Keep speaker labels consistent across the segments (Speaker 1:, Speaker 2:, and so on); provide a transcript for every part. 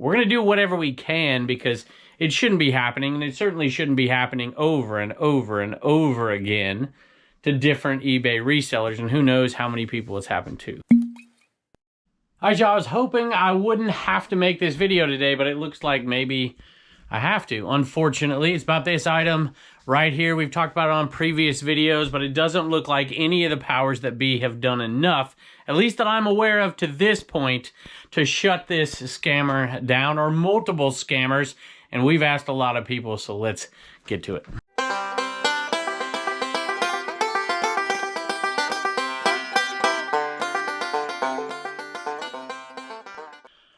Speaker 1: we're going to do whatever we can because it shouldn't be happening, and it certainly shouldn't be happening over and over and over again to different eBay resellers, and who knows how many people it's happened to. Alright, y'all, I was hoping I wouldn't have to make this video today, but it looks like maybe I have to. Unfortunately, it's about this item right here. We've talked about it on previous videos, but it doesn't look like any of the powers that be have done enough, at least that I'm aware of to this point, to shut this scammer down, or multiple scammers, and we've asked a lot of people, so let's get to it.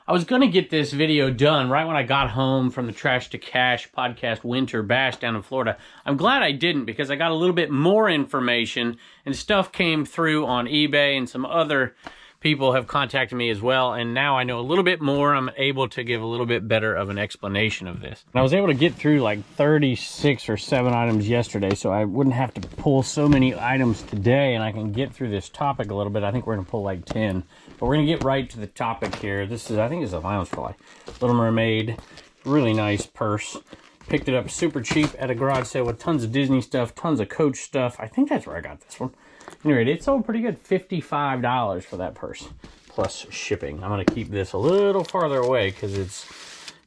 Speaker 1: I was going to get this video done right when I got home from the Trash to Cash podcast winter bash down in Florida. I'm glad I didn't, because I got a little bit more information and stuff came through on eBay, and some other people have contacted me as well, and now I know a little bit more. I'm able to give a little bit better of an explanation of this. And I was able to get through like 36 or 7 items yesterday, so I wouldn't have to pull so many items today, and I can get through this topic a little bit. I think we're going to pull like 10. But we're going to get right to the topic here. This is, I think it's a Lounge Fly. Little Mermaid. Really nice purse. Picked it up super cheap at a garage sale with tons of Disney stuff, tons of Coach stuff. I think that's where I got this one. Anyway, it sold pretty good. $55 for that purse, plus shipping. I'm going to keep this a little farther away because it's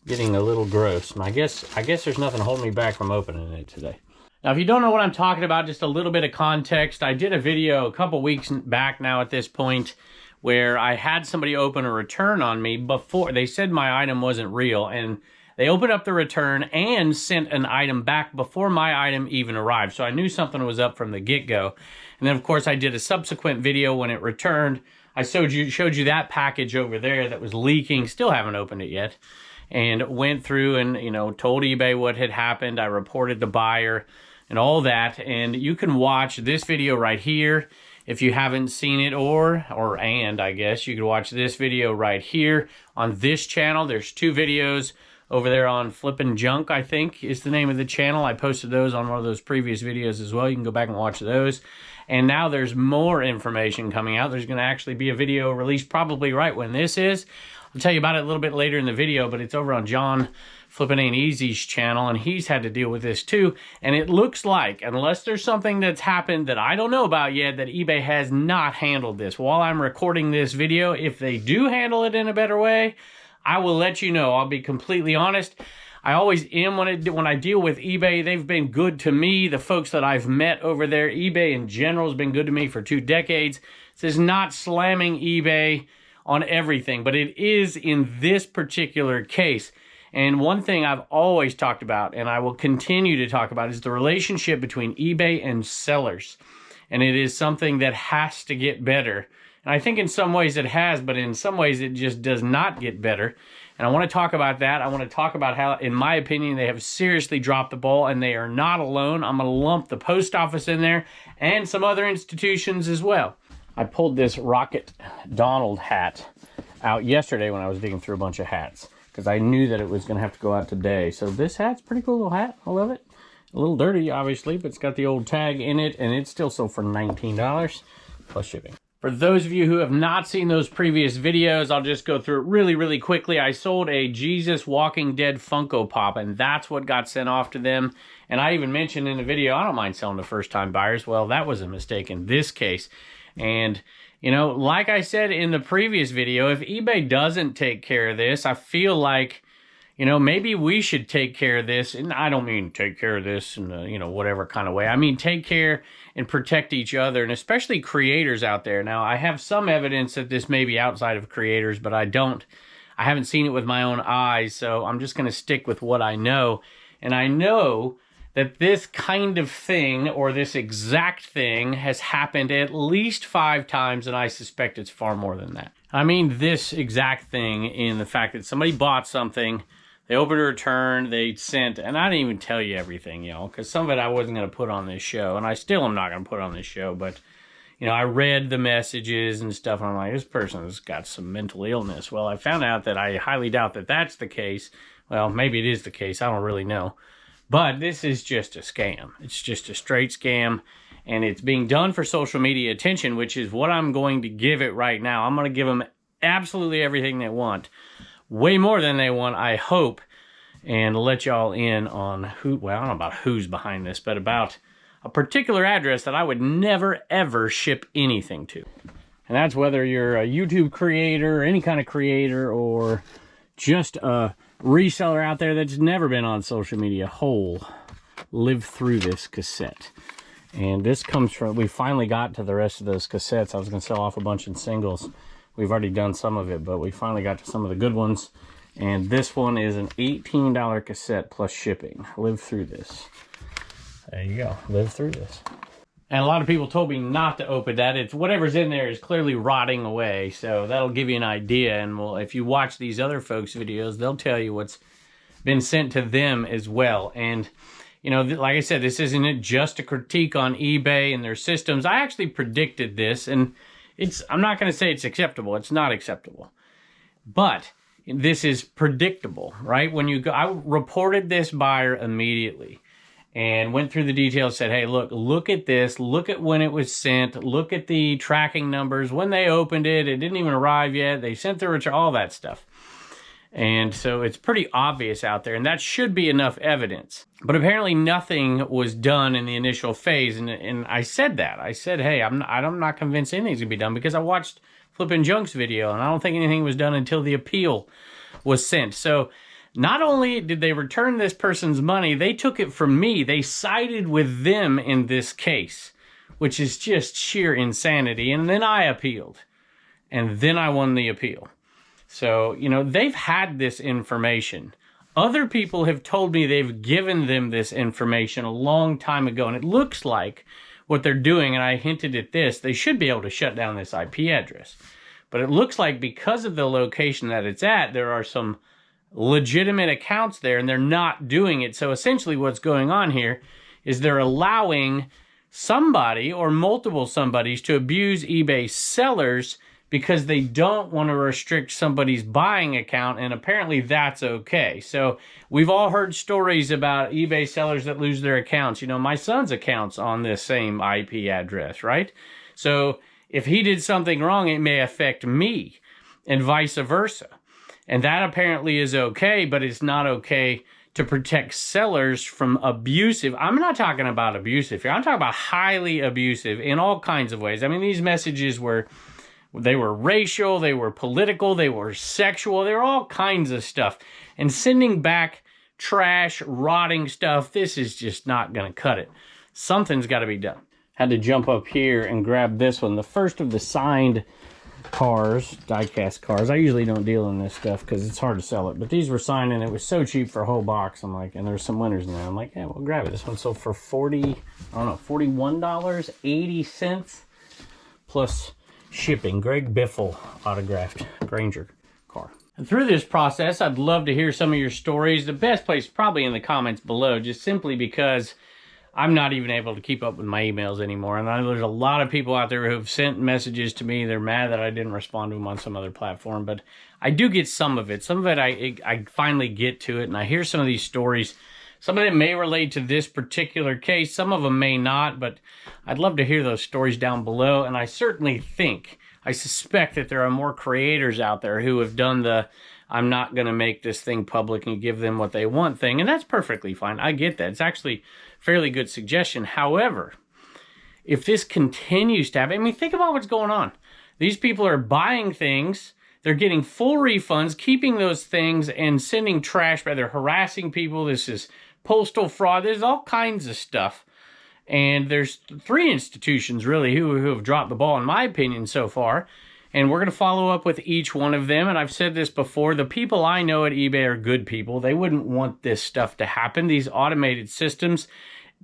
Speaker 1: getting a little gross. And I guess there's nothing holding me back from opening it today. Now, if you don't know what I'm talking about, just a little bit of context. I did a video a couple weeks back now at this point, where I had somebody open a return on me before. They said my item wasn't real, and they opened up the return and sent an item back before my item even arrived. So I knew something was up from the get-go. And then, of course, I did a subsequent video when it returned. I showed you that package over there that was leaking. Still haven't opened it yet. And went through and, you know, told eBay what had happened. I reported the buyer and all that. And you can watch this video right here if you haven't seen it, and I guess you could watch this video right here on this channel. There's 2 videos over there on Flippin' Junk, I think is the name of the channel. I posted those on one of those previous videos as well. You can go back and watch those. And now there's more information coming out. There's going to actually be a video released probably right when this is. I'll tell you about it a little bit later in the video, but it's over on John Flippin' Ain't Easy's channel, and he's had to deal with this too. And it looks like, unless there's something that's happened that I don't know about yet, that eBay has not handled this. While I'm recording this video, if they do handle it in a better way, I will let you know. I'll be completely honest. I always am when I deal with eBay. They've been good to me. The folks that I've met over there, eBay in general has been good to me for 2 decades. This is not slamming eBay on everything, but it is in this particular case. And one thing I've always talked about, and I will continue to talk about, is the relationship between eBay and sellers. And it is something that has to get better. And I think in some ways it has, but in some ways it just does not get better. And I want to talk about that. I want to talk about how, in my opinion, they have seriously dropped the ball, and they are not alone. I'm going to lump the post office in there and some other institutions as well. I pulled this Rocket Donald hat out yesterday when I was digging through a bunch of hats, because I knew that it was going to have to go out today. So this hat's a pretty cool little hat. I love it. A little dirty, obviously, but it's got the old tag in it, and it's still sold for $19 plus shipping. For those of you who have not seen those previous videos, I'll just go through it really, really quickly. I sold a Jesus Walking Dead Funko Pop, and that's what got sent off to them. And I even mentioned in the video, I don't mind selling to first-time buyers. Well, that was a mistake in this case. And, you know, like I said in the previous video, if eBay doesn't take care of this, I feel like, you know, maybe we should take care of this. And I don't mean take care of this in a, you know, whatever kind of way. I mean, take care and protect each other, and especially creators out there. Now, I have some evidence that this may be outside of creators, but I haven't seen it with my own eyes, so I'm just going to stick with what I know. And I know that this kind of thing, or this exact thing, has happened at least 5 times, and I suspect it's far more than that. I mean this exact thing in the fact that somebody bought something, they opened a return, they sent, and I didn't even tell you everything, you know, because some of it I wasn't going to put on this show, and I still am not going to put on this show, but, you know, I read the messages and stuff, and I'm like, this person's got some mental illness. Well, I found out that I highly doubt that that's the case. Well, maybe it is the case. I don't really know. But this is just a scam. It's just a straight scam, and it's being done for social media attention, which is what I'm going to give it right now. I'm going to give them absolutely everything they want. way more than they want, I hope, and let y'all in on who, well, I don't know about who's behind this, but about a particular address that I would never, ever ship anything to. And that's whether you're a YouTube creator, any kind of creator, or just a reseller out there that's never been on social media. Live through this cassette. And this comes from, we finally got to the rest of those cassettes. I was going to sell off a bunch in singles. We've already done some of it, but we finally got to some of the good ones. And this one is an $18 cassette plus shipping. Live through this. There you go. Live through this. And a lot of people told me not to open that. It's whatever's in there is clearly rotting away. So that'll give you an idea. And well, if you watch these other folks' videos, they'll tell you what's been sent to them as well. And, you know, like I said, this isn't just a critique on eBay and their systems. I actually predicted this, and I'm not going to say it's acceptable. It's not acceptable. But this is predictable, right? When you go, I reported this buyer immediately. And went through the details, said, hey, look at this. Look at when it was sent. Look at the tracking numbers. When they opened it, it didn't even arrive yet. They sent the return, all that stuff. And so it's pretty obvious out there, and that should be enough evidence. But apparently nothing was done in the initial phase, and I said that. I said, hey, I'm not convinced anything's going to be done because I watched Flippin' Junk's video, and I don't think anything was done until the appeal was sent. So not only did they return this person's money, they took it from me. They sided with them in this case, which is just sheer insanity. And then I appealed, and then I won the appeal. So, you know, they've had this information. Other people have told me they've given them this information a long time ago, and it looks like what they're doing, and I hinted at this, they should be able to shut down this IP address. But it looks like because of the location that it's at, there are some legitimate accounts there, and they're not doing it. So essentially what's going on here is they're allowing somebody or multiple somebodies to abuse eBay sellers because they don't want to restrict somebody's buying account, and apparently that's okay. So we've all heard stories about eBay sellers that lose their accounts. You know, my son's account's on this same IP address, right? So if he did something wrong, it may affect me, and vice versa. And that apparently is okay, but it's not okay to protect sellers from abusive. I'm not talking about abusive here. I'm talking about highly abusive in all kinds of ways. I mean, these messages they were racial, they were political, they were sexual, they were all kinds of stuff. And sending back trash, rotting stuff, this is just not going to cut it. Something's got to be done. Had to jump up here and grab this one. The first of the signed cars, die-cast cars. I usually don't deal in this stuff because it's hard to sell it. But these were signed, and it was so cheap for a whole box. I'm like, and there's some winners in there. I'm like, yeah, we'll grab it. This one sold for $41.80 plus shipping. Greg Biffle autographed Granger car. And through this process, I'd love to hear some of your stories. The best place probably in the comments below, just simply because I'm not even able to keep up with my emails anymore. And I know there's a lot of people out there who have sent messages to me. They're mad that I didn't respond to them on some other platform, but I do get some of it. Some of it I finally get to it, and I hear some of these stories. Some of them may relate to this particular case. Some of them may not, but I'd love to hear those stories down below. And I certainly I suspect that there are more creators out there who have done the I'm not going to make this thing public and give them what they want thing. And that's perfectly fine. I get that. It's actually a fairly good suggestion. However, if this continues to happen, I mean, think about what's going on. These people are buying things. They're getting full refunds, keeping those things, and sending trash back. They're harassing people. This is postal fraud. There's all kinds of stuff. And there's 3 institutions, really, who have dropped the ball, in my opinion, so far. And we're going to follow up with each one of them. And I've said this before, the people I know at eBay are good people. They wouldn't want this stuff to happen. These automated systems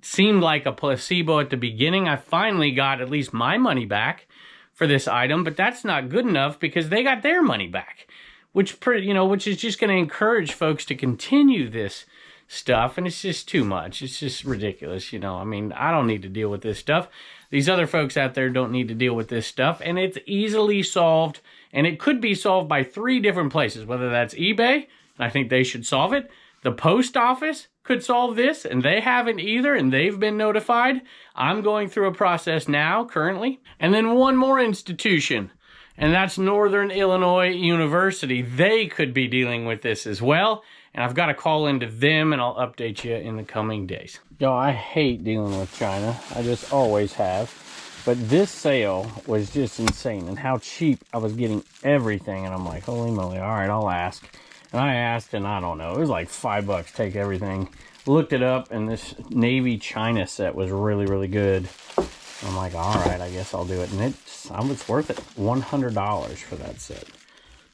Speaker 1: seemed like a placebo at the beginning. I finally got at least my money back for this item, but that's not good enough because they got their money back, which is just going to encourage folks to continue this stuff, and it's just too much. It's just ridiculous, I mean, I don't need to deal with this stuff. These other folks out there don't need to deal with this stuff, and it's easily solved, and it could be solved by 3 different places, whether that's eBay, and I think they should solve it. The post office could solve this, and they haven't either, and they've been notified. I'm going through a process now, currently. And then one more institution, and that's Northern Illinois University. They could be dealing with this as well, and I've got to call into them, and I'll update you in the coming days. Y'all, I hate dealing with China. I just always have. But this sale was just insane, and how cheap I was getting everything. And I'm like, holy moly, all right, I'll ask. And I asked, and I don't know, it was like $5, take everything. Looked it up, and this Navy China set was really, really good. I'm like, all right, I guess I'll do it. And it's worth it. $100 for that set,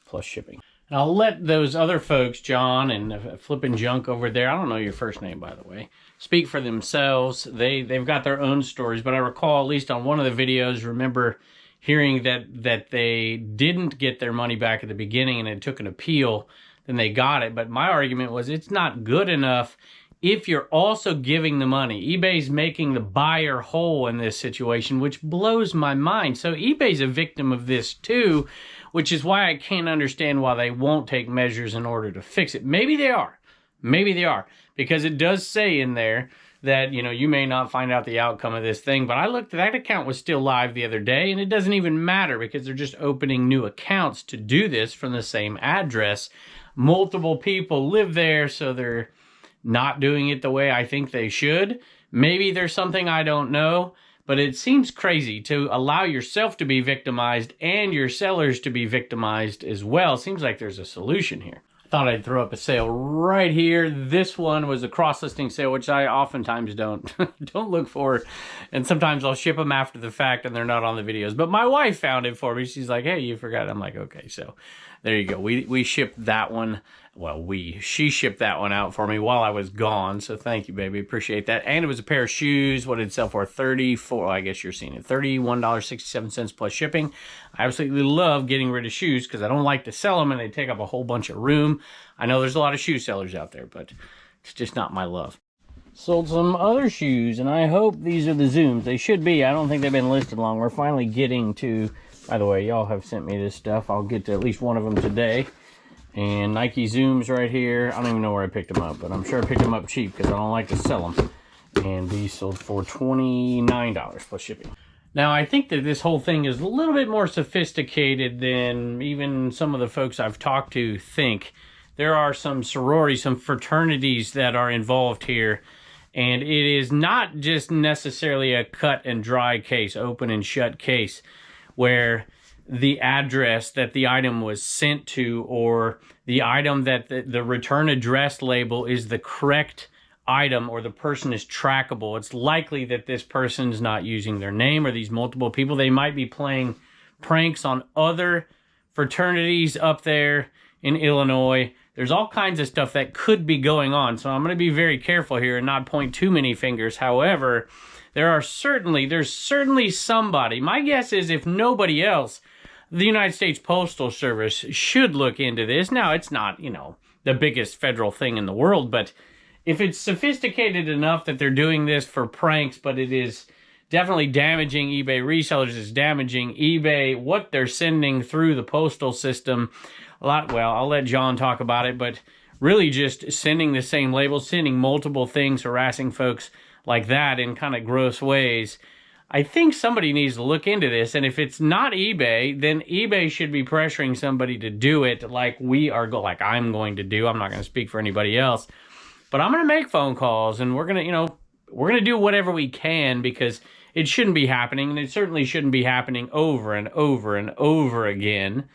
Speaker 1: plus shipping. And I'll let those other folks, John and Flippin' Junk over there, I don't know your first name, by the way, speak for themselves. They've got their own stories, but I recall, at least on one of the videos, remember hearing that they didn't get their money back at the beginning and it took an appeal, then they got it. But my argument was it's not good enough if you're also giving the money. eBay's making the buyer whole in this situation, which blows my mind. So eBay's a victim of this too, which is why I can't understand why they won't take measures in order to fix it. Maybe they are. Maybe they are. Because it does say in there that, you know, you may not find out the outcome of this thing. But I looked, that account was still live the other day, and it doesn't even matter because they're just opening new accounts to do this from the same address. Multiple people live there, so they're not doing it the way I think they should. Maybe there's something I don't know, but it seems crazy to allow yourself to be victimized and your sellers to be victimized as well. Seems like there's a solution here. Thought I'd throw up a sale right here. This one was a cross-listing sale, which I oftentimes don't look for, and sometimes I'll ship them after the fact and they're not on the videos. But my wife found it for me. She's like, "Hey, you forgot." I'm like, "Okay." So there you go. We shipped that one. Well, she shipped that one out for me while I was gone. So thank you, baby. Appreciate that. And it was a pair of shoes. What did it sell for? $34. I guess you're seeing it. $31.67 plus shipping. I absolutely love getting rid of shoes because I don't like to sell them and they take up a whole bunch of room. I know there's a lot of shoe sellers out there, but it's just not my love. Sold some other shoes, and I hope these are the Zooms. They should be. I don't think they've been listed long. We're finally getting to, by the way, y'all have sent me this stuff. I'll get to at least one of them today. And Nike Zooms right here. I don't even know where I picked them up, but I'm sure I picked them up cheap because I don't like to sell them. And these sold for $29 plus shipping. Now, I think that this whole thing is a little bit more sophisticated than even some of the folks I've talked to think. There are some sororities, some fraternities that are involved here. And it is not just necessarily a cut and dry case, open and shut case, where the address that the item was sent to or the item that the return address label is the correct item or the person is trackable. It's likely that this person's not using their name or these multiple people. They might be playing pranks on other fraternities up there in Illinois. There's all kinds of stuff that could be going on. So I'm going to be very careful here and not point too many fingers. However, there's certainly somebody. My guess is if nobody else, the United States Postal Service should look into this. Now, it's not, you know, the biggest federal thing in the world, but if it's sophisticated enough that they're doing this for pranks, but it is definitely damaging eBay resellers, it's damaging eBay, what they're sending through the postal system. Well, I'll let John talk about it, but really just sending the same labels, sending multiple things, harassing folks like that in kind of gross ways. I think somebody needs to look into this, and if it's not eBay, then eBay should be pressuring somebody to do it like I'm going to do. I'm not going to speak for anybody else, but I'm going to make phone calls, and we're going to do whatever we can because it shouldn't be happening, and it certainly shouldn't be happening over and over and over again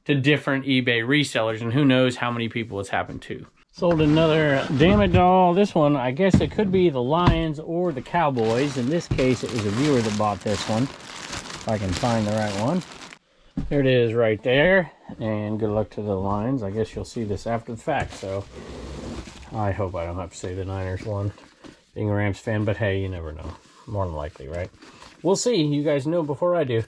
Speaker 1: to different eBay resellers, and who knows how many people it's happened to. Sold another Damn It doll. This one, I guess it could be the Lions or the Cowboys. In this case, it was a viewer that bought this one. If I can find the right one. There it is right there. And good luck to the Lions. I guess you'll see this after the fact. So I hope I don't have to say the Niners won. Being a Rams fan, but hey, you never know. More than likely, right? We'll see. You guys know before I do.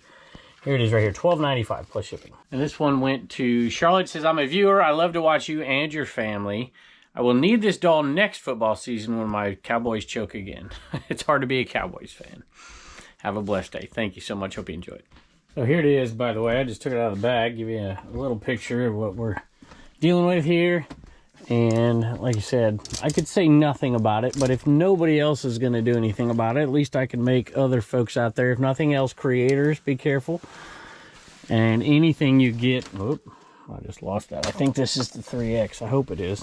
Speaker 1: Here it is right here, $12.95 plus shipping. And this one went to Charlotte. Says, I'm a viewer. I love to watch you and your family. I will need this doll next football season when my Cowboys choke again. It's hard to be a Cowboys fan. Have a blessed day. Thank you so much. Hope you enjoy it. So here it is, by the way. I just took it out of the bag. Give you a little picture of what we're dealing with here. And like I said, I could say nothing about it, but if nobody else is going to do anything about it, at least I can make other folks out there, if nothing else, creators, be careful. And anything you get, whoop, I just lost that. I think this is the 3X. I hope it is.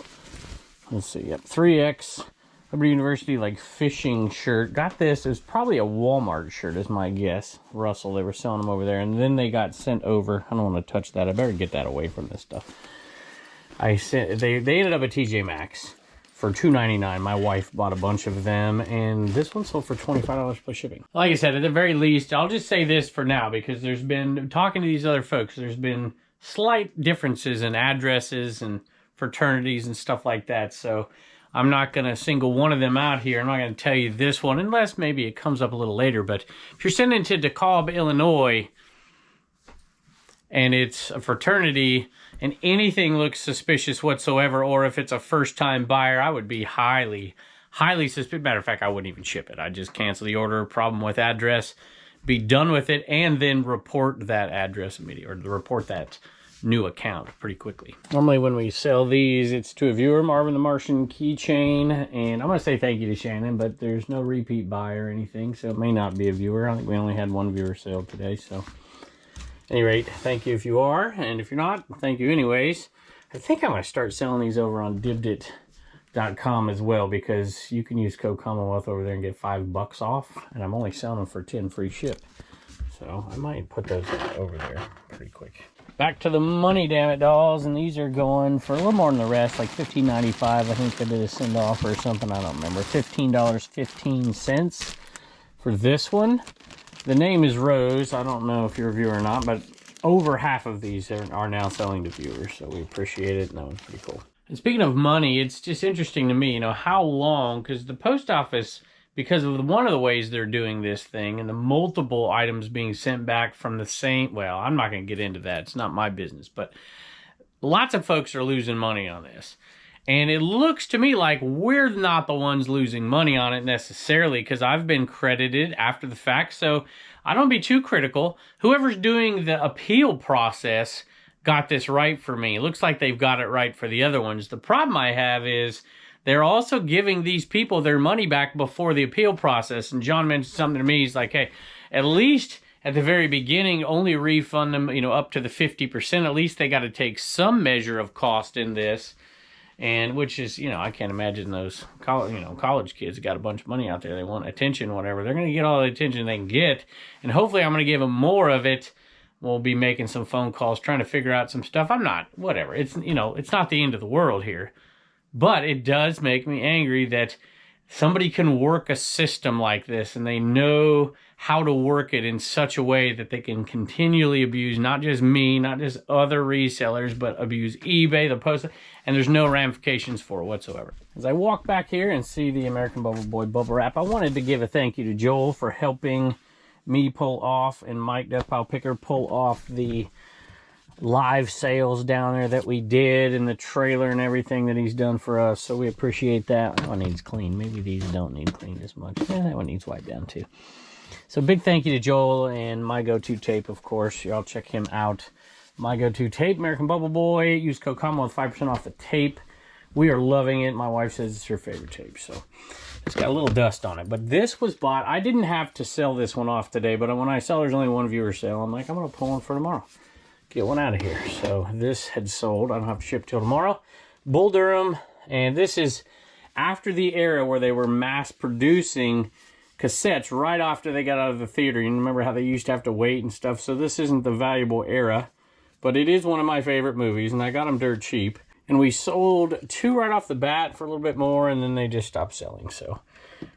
Speaker 1: Let's see. Yep, 3X Liberty University like fishing shirt. Got this. It was probably a Walmart shirt is my guess. Russell, they were selling them over there, and then they got sent over. I don't want to touch that. I better get that away from this stuff. They ended up at TJ Maxx for $2.99. My wife bought a bunch of them, and this one sold for $25 plus shipping. Like I said, at the very least, I'll just say this for now, because there's been, talking to these other folks, there's been slight differences in addresses and fraternities and stuff like that, so I'm not going to single one of them out here. I'm not going to tell you this one, unless maybe it comes up a little later. But if you're sending to DeKalb, Illinois, and it's a fraternity, and anything looks suspicious whatsoever, or if it's a first-time buyer, I would be highly suspicious. Matter of fact, I wouldn't even ship it. I'd just cancel the order, problem with address, be done with it, and then report that address immediately, or report that new account pretty quickly. Normally when we sell these, it's to a viewer, Marvin the Martian keychain, and I'm going to say thank you to Shannon, but there's no repeat buy or anything, so it may not be a viewer. I think we only had one viewer sale today, so at any rate, thank you if you are, and if you're not, thank you anyways. I think I'm going to start selling these over on dibdit.com as well, because you can use code Commonwealth over there and get $5 off, and I'm only selling them for 10 free ship. So I might put those over there pretty quick. Back to the money, damn it, dolls, and these are going for a little more than the rest, like $15.95. I think they did a send off or something, I don't remember. $15.15 for this one. The name is Rose. I don't know if you're a viewer or not, but over half of these are now selling to viewers, so we appreciate it, and that one's pretty cool. And speaking of money, it's just interesting to me, you know, how long, because the post office, because of one of the ways they're doing this thing and the multiple items being sent back from the same, well, I'm not going to get into that. It's not my business, but lots of folks are losing money on this. And it looks to me like we're not the ones losing money on it necessarily, because I've been credited after the fact. So I don't be too critical. Whoever's doing the appeal process got this right for me. It looks like they've got it right for the other ones. The problem I have is they're also giving these people their money back before the appeal process. And John mentioned something to me. He's like, hey, at least at the very beginning, only refund them, you know, up to the 50%. At least they got to take some measure of cost in this. And which is, you know, I can't imagine those college kids got a bunch of money out there. They want attention, whatever. They're going to get all the attention they can get. And hopefully I'm going to give them more of it. We'll be making some phone calls, trying to figure out some stuff. I'm not, whatever. It's, you know, it's not the end of the world here. But it does make me angry that somebody can work a system like this and they know how to work it in such a way that they can continually abuse not just me, not just other resellers, but abuse eBay, the post, and there's no ramifications for it whatsoever. As I walk back here and see the American Bubble Boy bubble wrap, I wanted to give a thank you to Joel for helping me pull off, and Mike Deathpile Picker pull off the live sales down there that we did, and the trailer and everything that he's done for us, so we appreciate that. That one needs clean. Maybe these don't need cleaned as much. Yeah, that one needs wiped down too. So big thank you to Joel and My Go-To Tape, of course. Y'all check him out. My Go-To Tape, American Bubble Boy. Use code Commonwealth 5% off the tape. We are loving it. My wife says it's her favorite tape, so it's got a little dust on it. But this was bought. I didn't have to sell this one off today, but when I saw there's only one viewer sale, I'm like, I'm going to pull one for tomorrow. Get one out of here. So this had sold. I don't have to ship till tomorrow. Bull Durham, and this is after the era where they were mass producing cassettes right after they got out of the theater. You remember how they used to have to wait and stuff? So this isn't the valuable era, but it is one of my favorite movies, and I got them dirt cheap. And we sold two right off the bat for a little bit more, and then they just stopped selling. So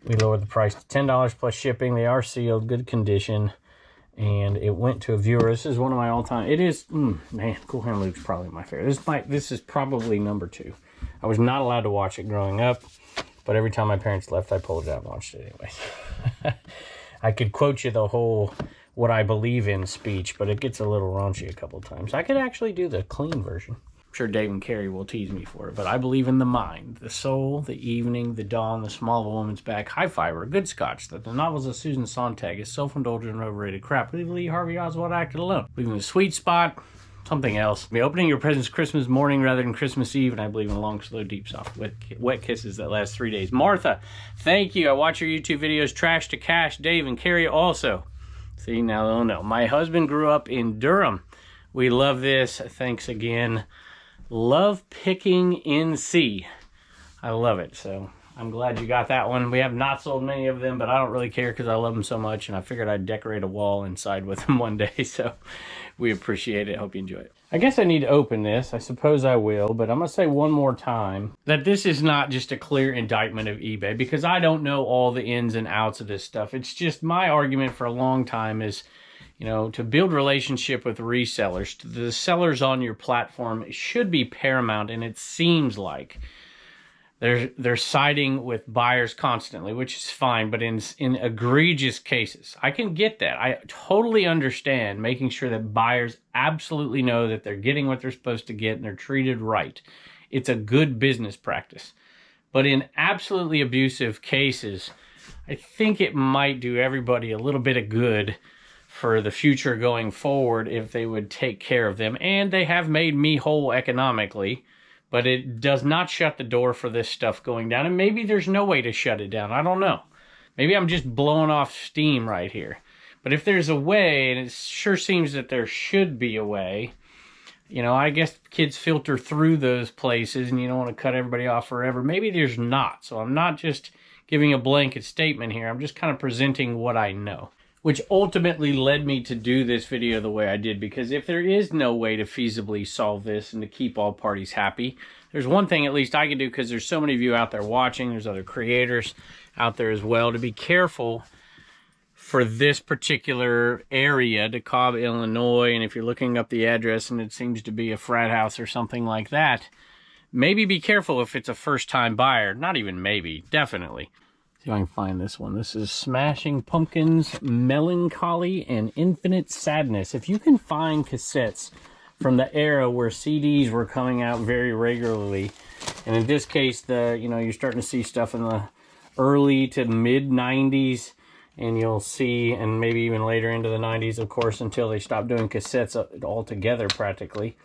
Speaker 1: we lowered the price to $10 plus shipping. They are sealed, good condition, and it went to a viewer. This is one of my all-time. It is, man, Cool Hand Luke's probably my favorite. This is probably number 2. I was not allowed to watch it growing up, but every time my parents left, I pulled it out and watched it anyway. I could quote you the whole what I believe in speech, but it gets a little raunchy a couple times. I could actually do the clean version. I'm sure Dave and Carrie will tease me for it, but I believe in the mind, the soul, the evening, the dawn, the small of a woman's back, high fiber, good scotch, that the novels of Susan Sontag is self-indulgent and overrated crap. Believe Lee Harvey Oswald acted alone. Believe in the sweet spot, something else. Be opening your presents Christmas morning rather than Christmas Eve, and I believe in long, slow, deep, soft, wet kisses that last 3 days. Martha, thank you. I watch your YouTube videos, Trash to Cash. Dave and Carrie also. See, now they'll know. My husband grew up in Durham. We love this. Thanks again. Love picking NC. I love it. So I'm glad you got that one. We have not sold many of them, but I don't really care because I love them so much, and I figured I'd decorate a wall inside with them one day. So we appreciate it. Hope you enjoy it. I guess I need to open this. I suppose I will, but I'm going to say one more time that this is not just a clear indictment of eBay, because I don't know all the ins and outs of this stuff. It's just my argument for a long time is, you know, to build relationship with resellers, the sellers on your platform should be paramount, and it seems like they're siding with buyers constantly, which is fine, but in egregious cases, I can get that. I totally understand making sure that buyers absolutely know that they're getting what they're supposed to get and they're treated right. It's a good business practice. But in absolutely abusive cases, I think it might do everybody a little bit of good for the future going forward if they would take care of them. And they have made me whole economically, but it does not shut the door for this stuff going down. And maybe there's no way to shut it down. I don't know. Maybe I'm just blowing off steam right here. But if there's a way, and it sure seems that there should be a way, you know, I guess kids filter through those places and you don't want to cut everybody off forever. Maybe there's not. So I'm not just giving a blanket statement here. I'm just kind of presenting what I know, which ultimately led me to do this video the way I did, because if there is no way to feasibly solve this and to keep all parties happy, there's one thing at least I can do, because there's so many of you out there watching, there's other creators out there as well, to be careful for this particular area, DeKalb, Illinois, and if you're looking up the address and it seems to be a frat house or something like that, maybe be careful if it's a first-time buyer. Not even maybe, definitely. See if I can find this one. This is Smashing Pumpkins, Melancholy and Infinite Sadness. If you can find cassettes from the era where CDs were coming out very regularly, and in this case, you're starting to see stuff in the early to mid 90s, and you'll see, and maybe even later into the 90s, of course, until they stopped doing cassettes altogether practically.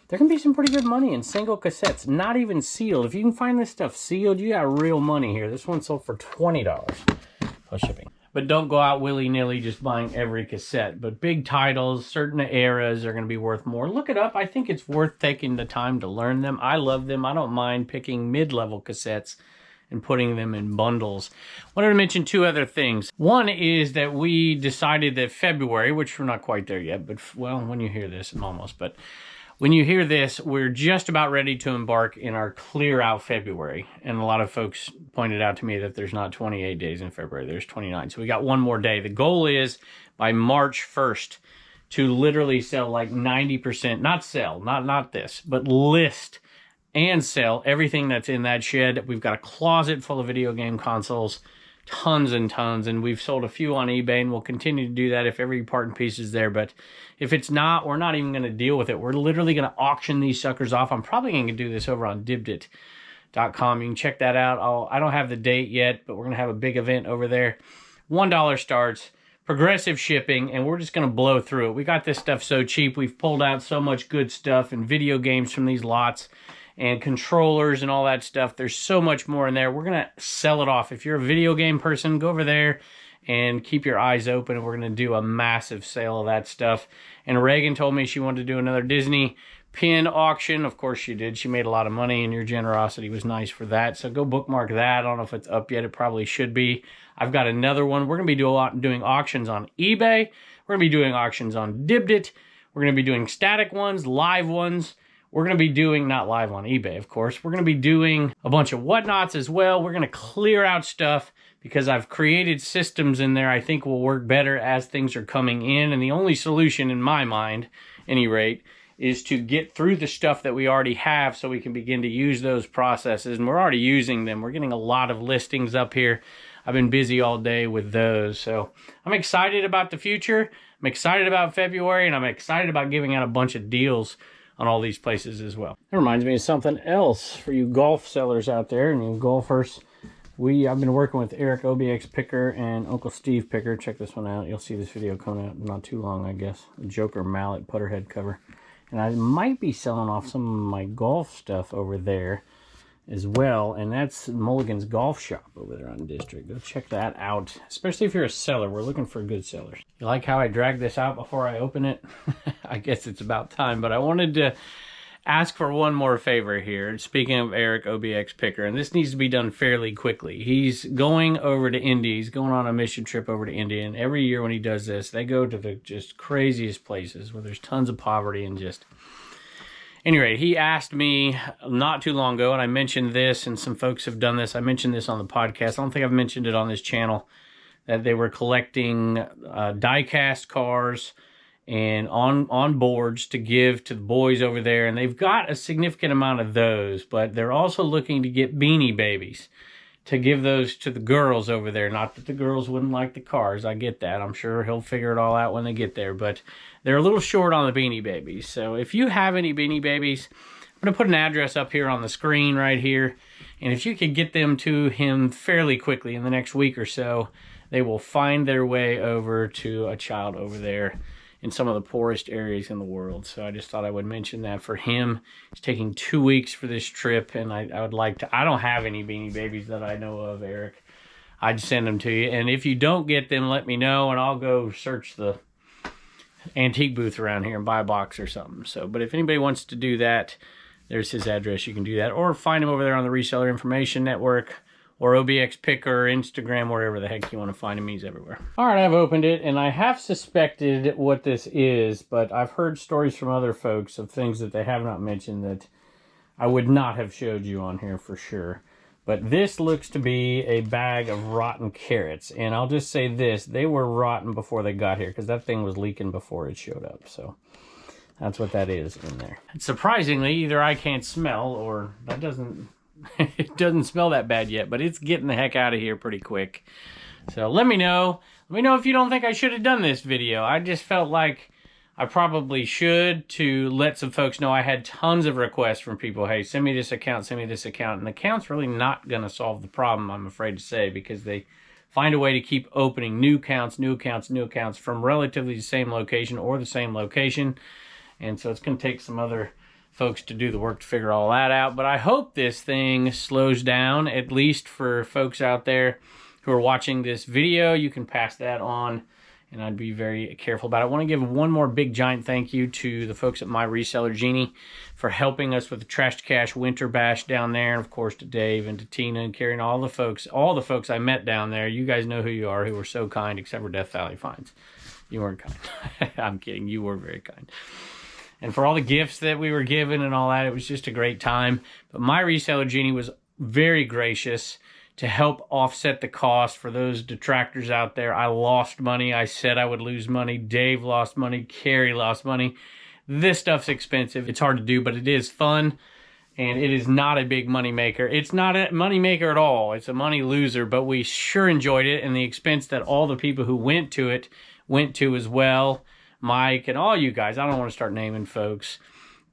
Speaker 1: There can be some pretty good money in single cassettes, not even sealed. If you can find this stuff sealed, you got real money here. This one sold for $20 plus shipping. But don't go out willy-nilly just buying every cassette. But big titles, certain eras are going to be worth more. Look it up. I think it's worth taking the time to learn them. I love them. I don't mind picking mid-level cassettes and putting them in bundles. I wanted to mention two other things. One is that we decided that February, which we're not quite there yet, but, well, when you hear this, I'm almost, but when you hear this, we're just about ready to embark in our clear out February. And a lot of folks pointed out to me that there's not 28 days in February, there's 29. So we got one more day. The goal is by March 1st to literally sell like 90%, not sell, not this, but list and sell everything that's in that shed. We've got a closet full of video game consoles, tons and tons, and we've sold a few on eBay, and we'll continue to do that if every part and piece is there. But if it's not, we're not even going to deal with it. We're literally going to auction these suckers off. I'm probably going to do this over on dibdit.com. You can check that out. I don't have the date yet, but we're going to have a big event over there. $1 starts, progressive shipping, and we're just going to blow through it. We got this stuff so cheap. We've pulled out so much good stuff and video games from these lots, and controllers and all that stuff. There's so much more in there. We're going to sell it off. If you're a video game person, go over there and keep your eyes open, and we're going to do a massive sale of that stuff. And Reagan told me she wanted to do another Disney pin auction. Of course she did. She made a lot of money, and your generosity was nice for that. So go bookmark that. I don't know if it's up yet. It probably should be. I've got another one. We're going to be doing auctions on eBay. We're going to be doing auctions on Dibdit. We're going to be doing static ones, live ones. We're going to be doing, not live on eBay, of course, we're going to be doing a bunch of whatnots as well. We're going to clear out stuff because I've created systems in there I think will work better as things are coming in. And the only solution in my mind, at any rate, is to get through the stuff that we already have so we can begin to use those processes. And we're already using them. We're getting a lot of listings up here. I've been busy all day with those. So I'm excited about the future. I'm excited about February, and I'm excited about giving out a bunch of deals on all these places as well. That reminds me of something else for you golf sellers out there and you golfers. I've been working with Eric OBX Picker and Uncle Steve Picker. Check this one out. You'll see this video coming out not too long, I guess. A Joker Mallet Putterhead cover. And I might be selling off some of my golf stuff over there. as well, and that's Mulligan's Golf Shop over there on District. Go check that out, especially if you're a seller. We're looking for good sellers. You like how I dragged this out before I open it? I guess it's about time, but I wanted to ask for one more favor here. Speaking of Eric, OBX Picker, and this needs to be done fairly quickly. He's going over to India. He's going on a mission trip over to India, and every year when he does this, they go to the just craziest places where there's tons of poverty and just... Anyway, he asked me not too long ago, and I mentioned this, and some folks have done this. I mentioned this on the podcast. I don't think I've mentioned it on this channel, that they were collecting die-cast cars and on boards to give to the boys over there. And they've got a significant amount of those, but they're also looking to get Beanie Babies to give those to the girls over there. Not that the girls wouldn't like the cars. I get that. I'm sure he'll figure it all out when they get there, but they're a little short on the Beanie Babies. So if you have any Beanie Babies, I'm going to put an address up here on the screen right here. And if you could get them to him fairly quickly in the next week or so, they will find their way over to a child over there in some of the poorest areas in the world. So I just thought I would mention that for him. He's taking 2 weeks for this trip, and I would like to... I don't have any Beanie Babies that I know of, Eric. I'd send them to you. And if you don't get them, let me know, and I'll go search the antique booth around here and buy a box or something. So, but if anybody wants to do that, there's his address. You can do that. Or find him over there on the Reseller Information Network, or OBX Picker, Instagram, wherever the heck you want to find him. He's everywhere. All right, I've opened it, and I have suspected what this is, but I've heard stories from other folks of things that they have not mentioned that I would not have showed you on here for sure. But this looks to be a bag of rotten carrots, and I'll just say this, they were rotten before they got here, because that thing was leaking before it showed up, so that's what that is in there. And surprisingly, either I can't smell, or that doesn't... it doesn't smell that bad yet, but it's getting the heck out of here pretty quick. So let me know. Let me know if you don't think I should have done this video. I just felt like I probably should, to let some folks know. I had tons of requests from people. Hey, send me this account, send me this account. And the account's really not going to solve the problem, I'm afraid to say, because they find a way to keep opening new accounts, new accounts, new accounts from relatively the same location or the same location. And so it's going to take some other folks to do the work to figure all that out. But I hope this thing slows down, at least for folks out there who are watching this video. You can pass that on, and I'd be very careful about it. I want to give one more big giant thank you to the folks at my reseller, Genie, for helping us with the Trash to Cash Winter Bash down there. And of course to Dave and to Tina and Carrie and all the folks I met down there. You guys know who you are, who were so kind, except for Death Valley Fines. You weren't kind. I'm kidding. You were very kind. And for all the gifts that we were given and all that, it was just a great time. But my reseller, Genie, was very gracious to help offset the cost for those detractors out there. I lost money. I said I would lose money. Dave lost money. Carrie lost money. This stuff's expensive. It's hard to do, but it is fun. And it is not a big money maker. It's not a money maker at all. It's a money loser, but we sure enjoyed it. And the expense that all the people who went to it went to as well. Mike and all you guys. I don't want to start naming folks,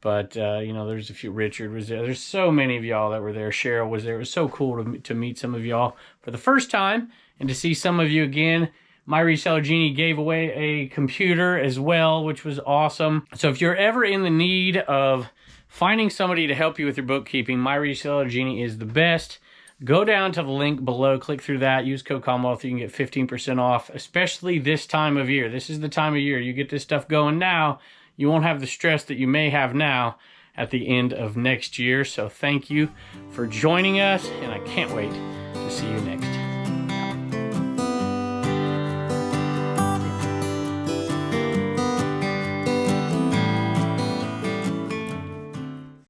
Speaker 1: but you know, there's a few. Richard was there. There's so many of y'all that were there. Cheryl was there. It was so cool to meet some of y'all for the first time and to see some of you again. My reseller, Genie, gave away a computer as well, which was awesome. So if you're ever in the need of finding somebody to help you with your bookkeeping, my reseller, Genie, is the best. Go down to the link below, click through that, use code Commonwealth, you can get 15% off, especially this time of year. This is the time of year. You get this stuff going now, you won't have the stress that you may have now at the end of next year. So thank you for joining us, and I can't wait to see you next time.